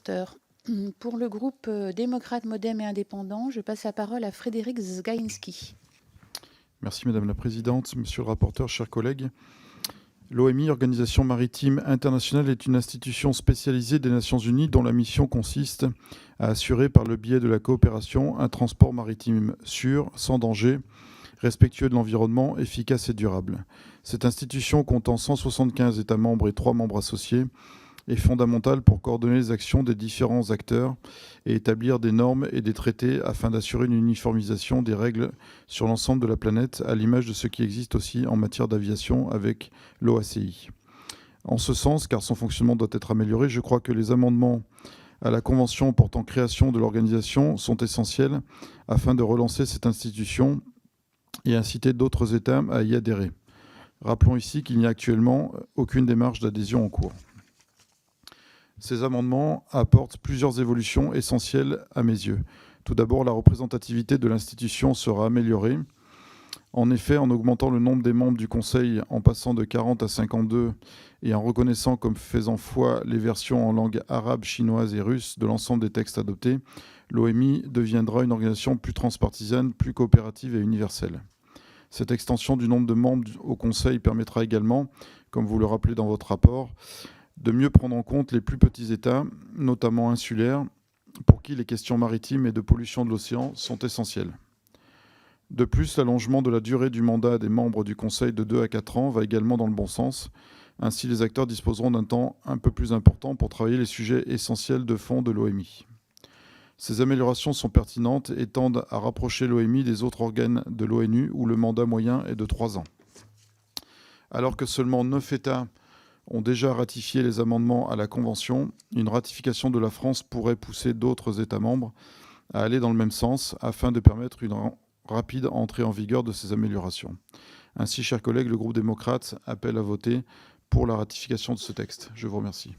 rapporteur. Pour le groupe démocrate, modem et indépendant, je passe la parole à Frédéric Zgaïnski. Merci Madame la Présidente, Monsieur le rapporteur, chers collègues. L'OMI, Organisation maritime internationale, est une institution spécialisée des Nations Unies dont la mission consiste à assurer par le biais de la coopération un transport maritime sûr, sans danger, respectueux de l'environnement, efficace et durable. Cette institution, comptant 175 États membres et 3 membres associés, est fondamentale pour coordonner les actions des différents acteurs et établir des normes et des traités afin d'assurer une uniformisation des règles sur l'ensemble de la planète, à l'image de ce qui existe aussi en matière d'aviation avec l'OACI. En ce sens, car son fonctionnement doit être amélioré, je crois que les amendements à la Convention portant création de l'organisation sont essentiels afin de relancer cette institution et inciter d'autres États à y adhérer. Rappelons ici qu'il n'y a actuellement aucune démarche d'adhésion en cours. Ces amendements apportent plusieurs évolutions essentielles à mes yeux. Tout d'abord, la représentativité de l'institution sera améliorée. En effet, en augmentant le nombre des membres du Conseil en passant de 40 à 52 et en reconnaissant comme faisant foi les versions en langue arabe, chinoise et russe de l'ensemble des textes adoptés, l'OMI deviendra une organisation plus transpartisane, plus coopérative et universelle. Cette extension du nombre de membres au Conseil permettra également, comme vous le rappelez dans votre rapport, de mieux prendre en compte les plus petits États, notamment insulaires, pour qui les questions maritimes et de pollution de l'océan sont essentielles. De plus, l'allongement de la durée du mandat des membres du Conseil de 2 à 4 ans va également dans le bon sens. Ainsi, les acteurs disposeront d'un temps un peu plus important pour travailler les sujets essentiels de fond de l'OMI. Ces améliorations sont pertinentes et tendent à rapprocher l'OMI des autres organes de l'ONU où le mandat moyen est de 3 ans. Alors que seulement 9 États ont déjà ratifié les amendements à la Convention, une ratification de la France pourrait pousser d'autres États membres à aller dans le même sens afin de permettre une rapide entrée en vigueur de ces améliorations. Ainsi, chers collègues, le groupe démocrate appelle à voter pour la ratification de ce texte. Je vous remercie.